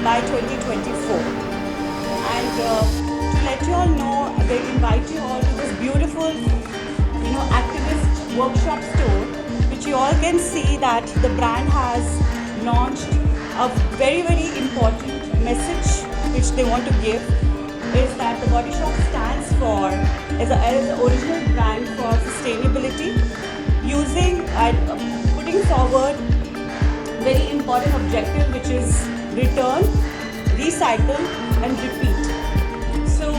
by 2024. And to let you all know, they invite you all to this beautiful, activist workshop store, which you all can see that the brand has launched a very, very important message which they want to give is that the Body Shop stands for, as an original brand for sustainability, using and putting forward very important objective, which is return, recycle and repeat. So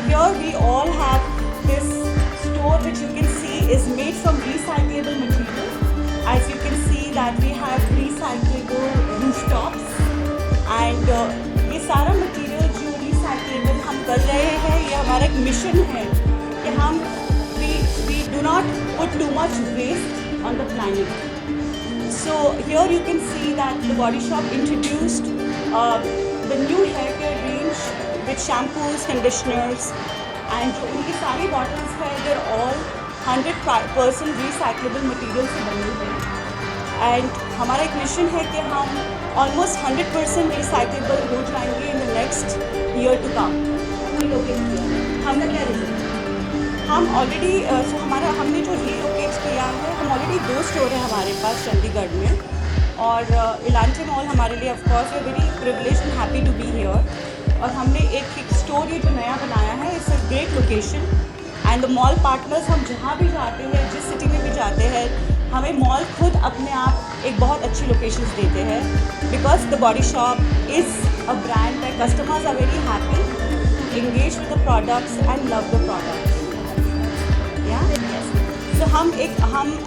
here we all have this store which you can see is made from recyclable material. As you can see that we have recyclable rooftops and ये सारा material जो recyclable हम कर रहे हैं, ये हमारा एक मिशन है कि हम we do not put too much waste on the planet. So here you can see that the Body Shop introduced the new hair care range with shampoos, conditioners, and जो उनकी सारी bottles है, they're all 100% recyclable material से बनी है. And हमारा एक mission है कि हम almost 100% recyclable हो जाएंगे in the next year to come. हमने क्या रिजल्ट? हम ऑलरेडी हमने जो रीलोकेट किया है, हम ऑलरेडी 2 स्टोर है हमारे पास चंडीगढ़ में और इलांटे मॉल हमारे लिए of course we are very privileged and happy to be here. और हमने एक स्टोर ये जो नया बनाया है, it's a great location and the mall partners, हम जहाँ भी जाते हैं, जिस सिटी में भी जाते हैं, हमें मॉल खुद अपने आप एक बहुत अच्छी लोकेशंस देते हैं because the body shop is a brand that customers are very happy to engage with the products and love the products. So हम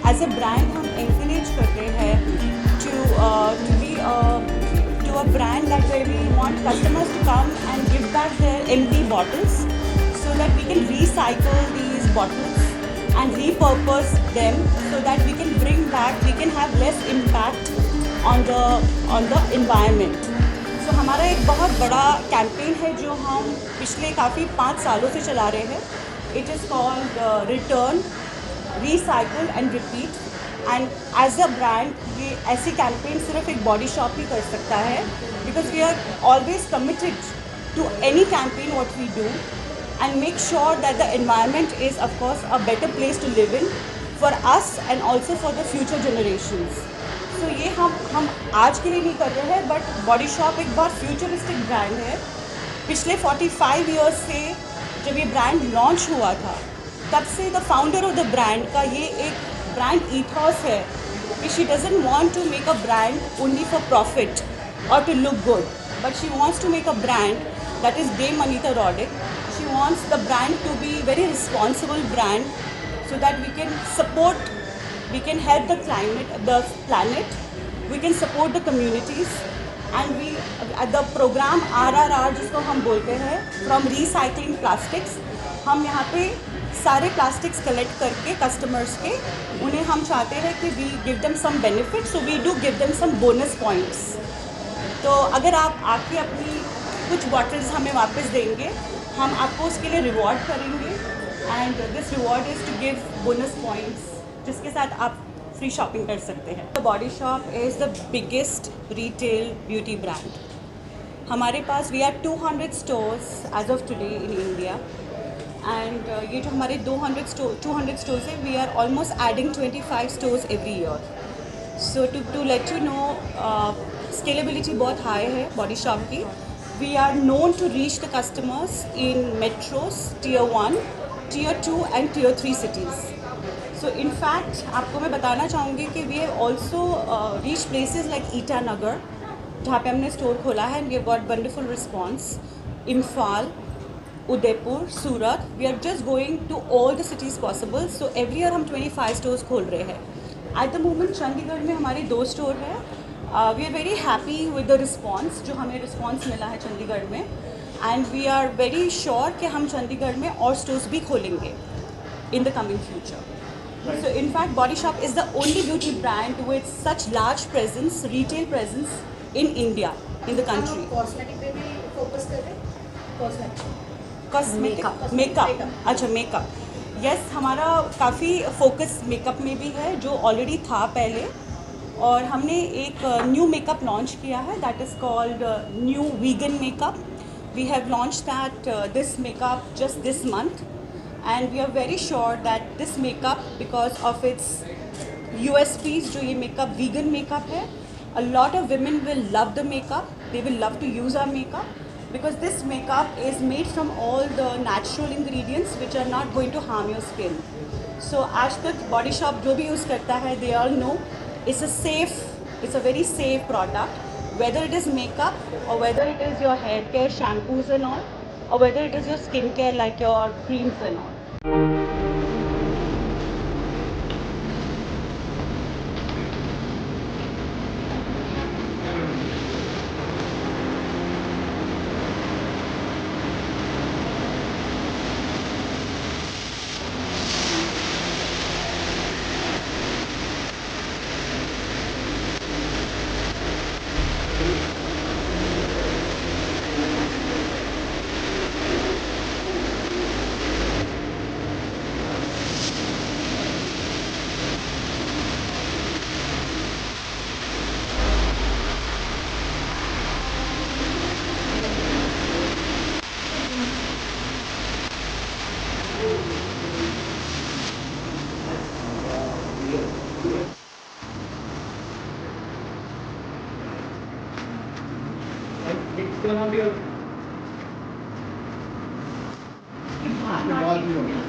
एज अ ब्रांड हम encourage करते हैं to be to a brand that where we want customers to come and give back their empty bottles so that we can recycle these bottles and repurpose them so that we can bring back, we can have less impact on the environment. So हमारा एक बहुत बड़ा campaign है जो हम पिछले काफ़ी 5 सालों से चला रहे हैं. It is called Return, Recycle and Repeat. And as a brand, we ऐसी campaign सिर्फ एक body shop ही कर सकता है because we are always committed to any campaign what we do and make sure that the environment is of course a better place to live in for us and also for the future generations. So ये हम आज के लिए नहीं कर रहे हैं but Body Shop एक बहुत futuristic brand है. पिछले 45 years से जब ये ब्रांड लॉन्च हुआ था, तब से the founder of the brand का ये एक ब्रांड ईथॉस है कि she doesn't want to make a brand only for profit और to look good, but she wants to make a brand that is Dame Anita Roddick. She wants the brand to be very responsible brand so that we can support, we can help the climate, the planet, we can support the communities. And we the program RRR जिसको हम बोलते हैं from recycling plastics, हम यहाँ पे सारे plastics collect करके customers के उन्हें हम चाहते हैं कि we give them some benefit, so we do give them some bonus points. तो अगर आप आके अपनी कुछ बॉटल्स हमें वापस देंगे, हम आपको उसके लिए रिवॉर्ड करेंगे and this reward is to give bonus points जिसके साथ आप फ्री शॉपिंग कर सकते हैं. The body shop is the biggest retail beauty brand. हमारे पास we have 200 stores as of today in India and ये जो हमारे 200 स्टोर्स है, we are almost adding 25 stores every year. So to let you know, scalability बहुत high है Body Shop की. We are known to reach the customers in metros Tier 1, Tier 2 and Tier 3 cities. So in fact, आपको मैं बताना चाहूँगी कि we have also reached places like Itanagar जहाँ पे हमने स्टोर खोला है and we have got wonderful response. Imphal, Udaipur, Surat, we are just going to all the cities possible. So every year हम 25 stores खोल रहे हैं. At the moment चंडीगढ़ में हमारी 2 स्टोर है. We are very happy with the response जो हमें response मिला है चंडीगढ़ में and we are very sure कि हम चंडीगढ़ में और stores भी खोलेंगे in the coming future. So in fact, Body Shop is the only beauty brand with such large presence, retail presence in India, in the country. Cosmetic पे भी focus कर रहे हैं. कॉस्मेटिक मेकअप, अच्छा मेकअप, यस हमारा काफ़ी focus makeup में भी है जो ऑलरेडी था पहले. और हमने एक न्यू मेकअप लॉन्च किया है that is called new vegan makeup. We have launch that this makeup just this month and we are very sure that this makeup because of its USPs जो ये makeup vegan makeup है, a lot of women will love the makeup, they will love to use our makeup because this makeup is made from all the natural ingredients which are not going to harm your skin. So आज तक Body Shop जो भी use करता है they all know it's a very safe product, whether it is makeup or whether it is your hair care shampoos and all, or whether it is your skin care like your creams and all. It's gonna be a ये बाहर मार के हो गया.